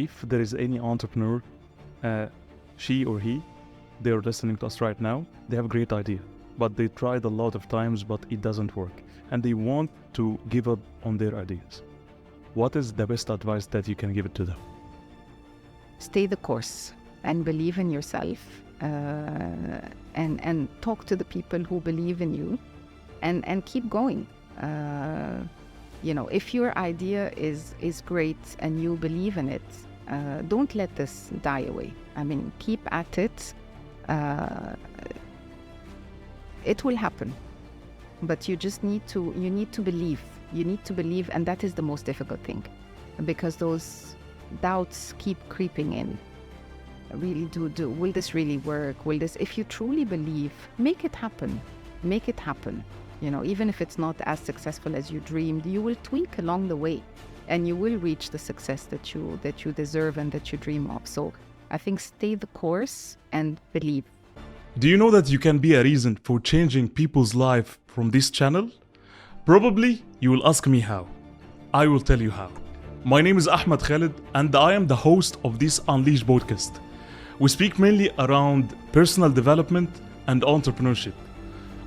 If there is any entrepreneur, she or he, they are listening to us right now, they have a great idea, but they tried a lot of times, but it doesn't work, and they want to give up on their ideas. What is the best advice that you can give it to them? Stay the course and believe in yourself, and talk to the people who believe in you, and keep going. If your idea is great and you believe in it, don't let this die away. I mean, keep at it. It will happen, but you just need to believe. You need to believe, and that is the most difficult thing, because those doubts keep creeping in. Really, will this really work? If you truly believe, make it happen. Make it happen. Even if it's not as successful as you dreamed, you will tweak along the way, and you will reach the success that you deserve and that you dream of. So I think stay the course and believe. Do you know that you can be a reason for changing people's life from this channel? Probably you will ask me how. I will tell you how. My name is Ahmed Khaled, and I am the host of this Unleashed podcast. We speak mainly around personal development and entrepreneurship.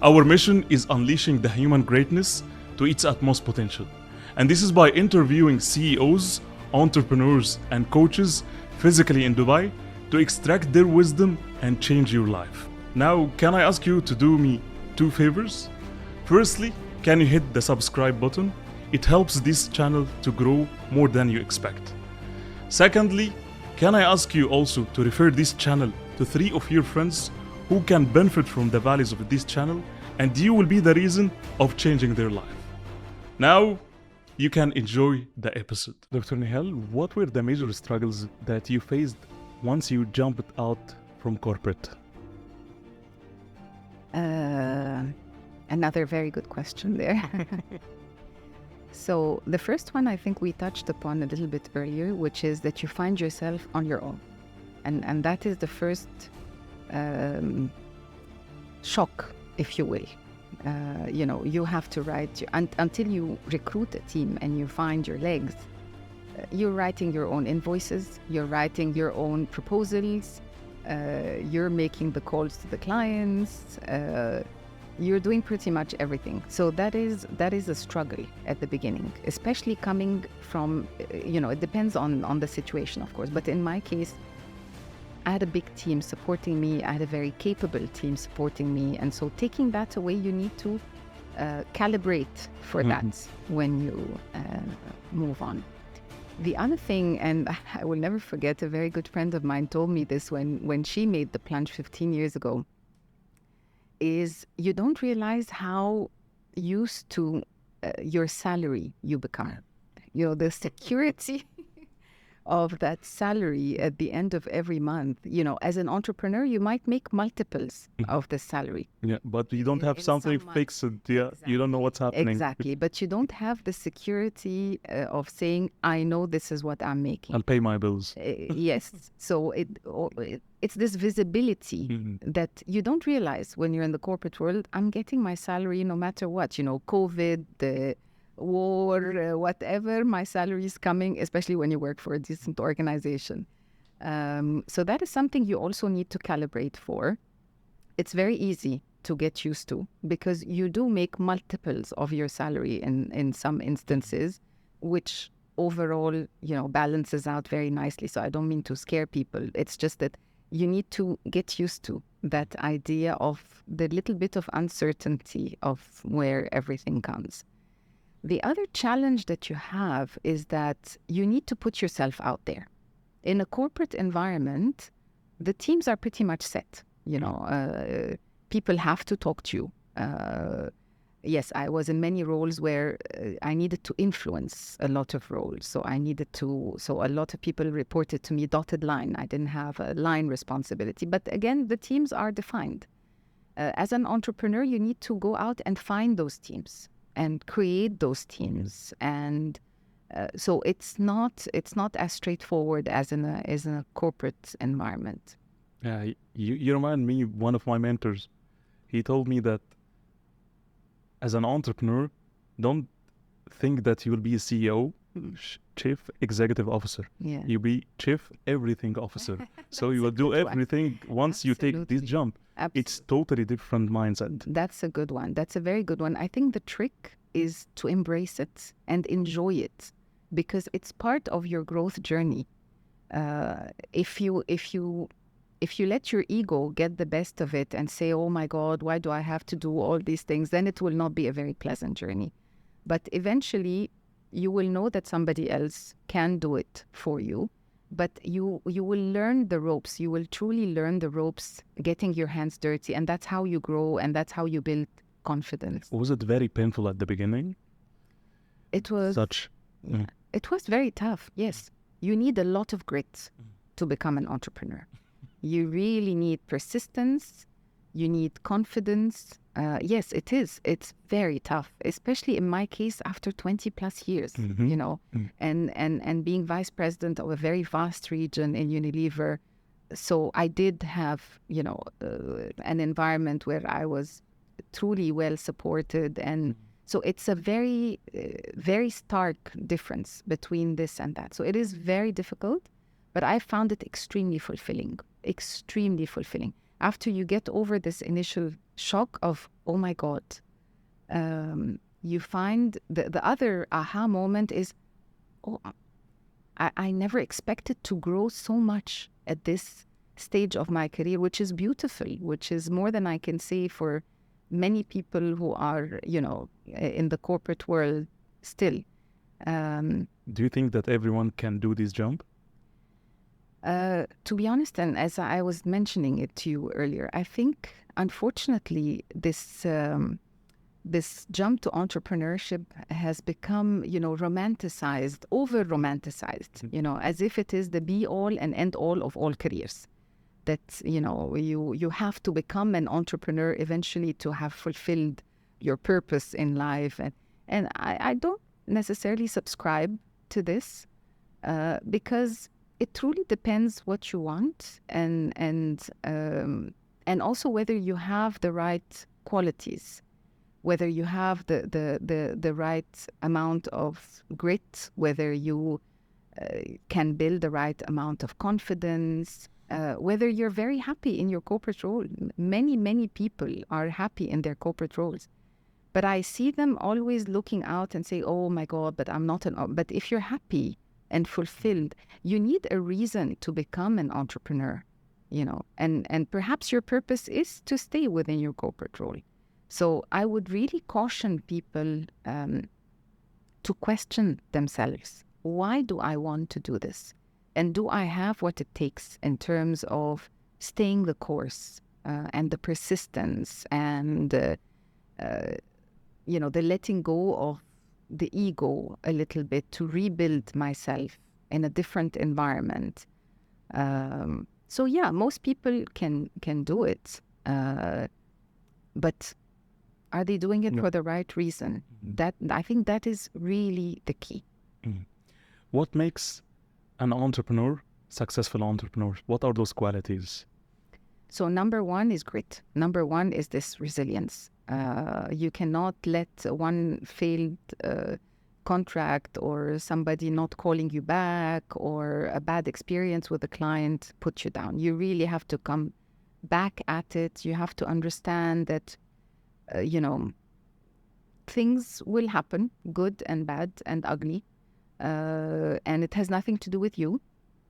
Our mission is unleashing the human greatness to its utmost potential. And this is by interviewing CEOs, entrepreneurs, and coaches physically in Dubai to extract their wisdom and change your life. Now, can I ask you to do me 2 favors? Firstly, can you hit the subscribe button? It helps this channel to grow more than you expect. Secondly, can I ask you also to refer this channel to 3 of your friends who can benefit from the values of this channel, and you will be the reason of changing their life. Now, you can enjoy the episode. Dr. Nihal, what were the major struggles that you faced once you jumped out from corporate? Another very good question there. So the first one I think we touched upon a little bit earlier, which is that you find yourself on your own. And that is the first shock, if you will. You have to write, until you recruit a team and you find your legs, you're writing your own invoices, you're writing your own proposals, you're making the calls to the clients, you're doing pretty much everything. So that is a struggle at the beginning, especially coming from, it depends on the situation, of course. But in my case, I had a big team supporting me. I had a very capable team supporting me. And so taking that away, you need to calibrate for that when you move on. The other thing, and I will never forget, a very good friend of mine told me this when she made the plunge 15 years ago, is you don't realize how used to your salary you become. The security of that salary at the end of every month. As an entrepreneur, you might make multiples of the salary. Yeah, but you don't have something fixed. Yeah, exactly. You don't know what's happening. Exactly, but you don't have the security of saying, I know this is what I'm making. I'll pay my bills. Yes, so it's this visibility that you don't realize when you're in the corporate world. I'm getting my salary no matter what, COVID, the war, whatever, my salary is coming, especially when you work for a decent organization. So that is something you also need to calibrate for. It's very easy to get used to because you do make multiples of your salary in some instances, which overall, balances out very nicely. So I don't mean to scare people. It's just that you need to get used to that idea of the little bit of uncertainty of where everything comes. The other challenge that you have is that you need to put yourself out there. In a corporate environment, the teams are pretty much set. People have to talk to you. Yes, I was in many roles where I needed to influence a lot of roles. So a lot of people reported to me dotted line. I didn't have a line responsibility. But again, the teams are defined. As an entrepreneur, you need to go out and find those teams and create those teams, and so it's not as straightforward as in a corporate environment. Yeah, you remind me of one of my mentors. He told me that as an entrepreneur, don't think that you will be a CEO. Chief Executive Officer. Yeah. You be Chief Everything Officer. So you will do everything once you take this jump. It's totally different mindset. That's a good one. That's a very good one. I think the trick is to embrace it and enjoy it, because it's part of your growth journey. If you let your ego get the best of it and say, "Oh my God, why do I have to do all these things?" then it will not be a very pleasant journey. But eventually, you will know that somebody else can do it for you. But you will learn the ropes. You will truly learn the ropes, getting your hands dirty, and that's how you grow, and that's how you build confidence. Was it very painful at the beginning? It was It was very tough. Yes, you need a lot of grit to become an entrepreneur. You really need persistence. You need confidence. Yes, it is. It's very tough, especially in my case after 20 plus years, you know, and being vice president of a very vast region in Unilever. So I did have, you know, an environment where I was truly well supported. And so it's a very, very stark difference between this and that. So it is very difficult, but I found it extremely fulfilling, extremely fulfilling. After you get over this initial shock of, oh my God, you find the other aha moment is, oh, I never expected to grow so much at this stage of my career, which is beautiful, which is more than I can say for many people who are, you know, in the corporate world still. Do you think that everyone can do this jump? To be honest, and as I was mentioning it to you earlier, I think, unfortunately, this jump to entrepreneurship has become, you know, romanticized, over-romanticized, you know, as if it is the be-all and end-all of all careers. That, you know, you have to become an entrepreneur eventually to have fulfilled your purpose in life. And I don't necessarily subscribe to this because it truly depends what you want and also whether you have the right qualities, whether you have the right amount of grit, whether you can build the right amount of confidence, whether you're very happy in your corporate role. Many people are happy in their corporate roles. But I see them always looking out and say, oh my God, but I'm not but if you're happy and fulfilled, you need a reason to become an entrepreneur, you know, and perhaps your purpose is to stay within your corporate role. So I would really caution people to question themselves. Why do I want to do this? And do I have what it takes in terms of staying the course and the persistence and, you know, the letting go of the ego a little bit to rebuild myself in a different environment. So yeah, most people can do it, but are they doing it for the right reason? That I think that is really the key. What makes an entrepreneur successful entrepreneur? What are those qualities? So number one is grit. Number one is this resilience. You cannot let one failed contract or somebody not calling you back or a bad experience with a client put you down. You really have to come back at it. You have to understand that, you know, things will happen, good and bad and ugly. And it has nothing to do with you.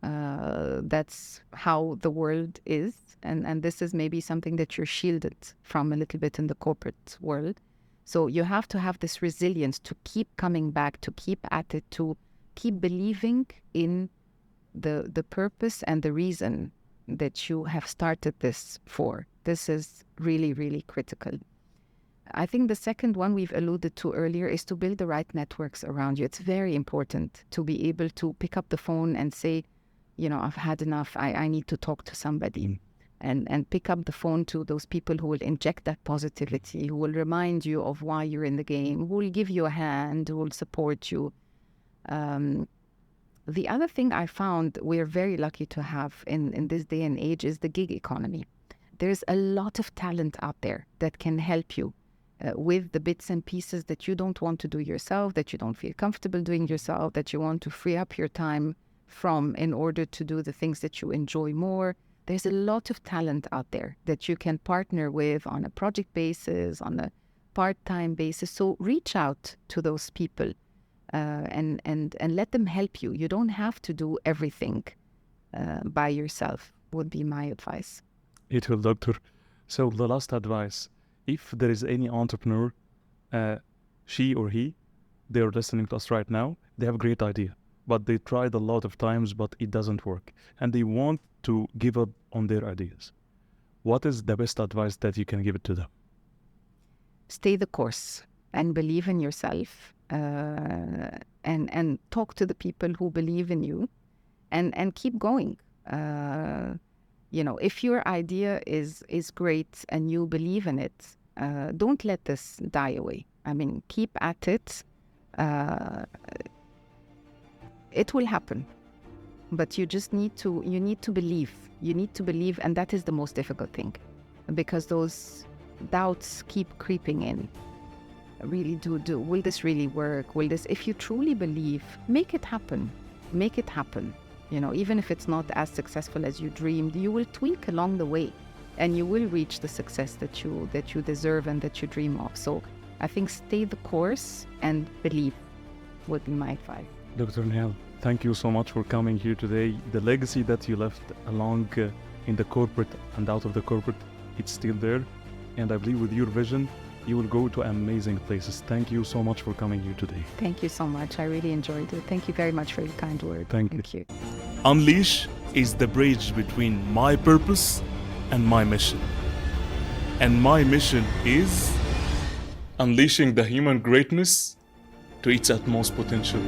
That's how the world is. And this is maybe something that you're shielded from a little bit in the corporate world. So you have to have this resilience to keep coming back, to keep at it, to keep believing in the purpose and the reason that you have started this for. This is really, really critical. I think the second one we've alluded to earlier is to build the right networks around you. It's very important to be able to pick up the phone and say, you know, I've had enough. I need to talk to somebody. And pick up the phone to those people who will inject that positivity, who will remind you of why you're in the game, who will give you a hand, who will support you. The other thing I found we're very lucky to have in this day and age is the gig economy. There's a lot of talent out there that can help you with the bits and pieces that you don't want to do yourself, that you don't feel comfortable doing yourself, that you want to free up your time from in order to do the things that you enjoy more. There's a lot of talent out there that you can partner with on a project basis, on a part-time basis. So reach out to those people and let them help you. You don't have to do everything by yourself, would be my advice. It will, doctor. So the last advice, if there is any entrepreneur, she or he, they are listening to us right now, they have a great idea, but they tried a lot of times, but it doesn't work. And they want to give up on their ideas. What is the best advice that you can give it to them? Stay the course and believe in yourself, and talk to the people who believe in you, and keep going. If your idea is great and you believe in it, don't let this die away. I mean, keep at it. It will happen, but you just need to believe. You need to believe, and that is the most difficult thing, because those doubts keep creeping in. Really do. Will this really work? Will this? If you truly believe, make it happen. Make it happen. Even if it's not as successful as you dreamed, you will tweak along the way, and you will reach the success that you deserve and that you dream of. So I think stay the course and believe would be my advice. Dr. Nihal, thank you so much for coming here today. The legacy that you left along in the corporate and out of the corporate, it's still there. And I believe with your vision, you will go to amazing places. Thank you so much for coming here today. Thank you so much. I really enjoyed it. Thank you very much for your kind word. Thank you. Unleash is the bridge between my purpose and my mission. And my mission is unleashing the human greatness to its utmost potential.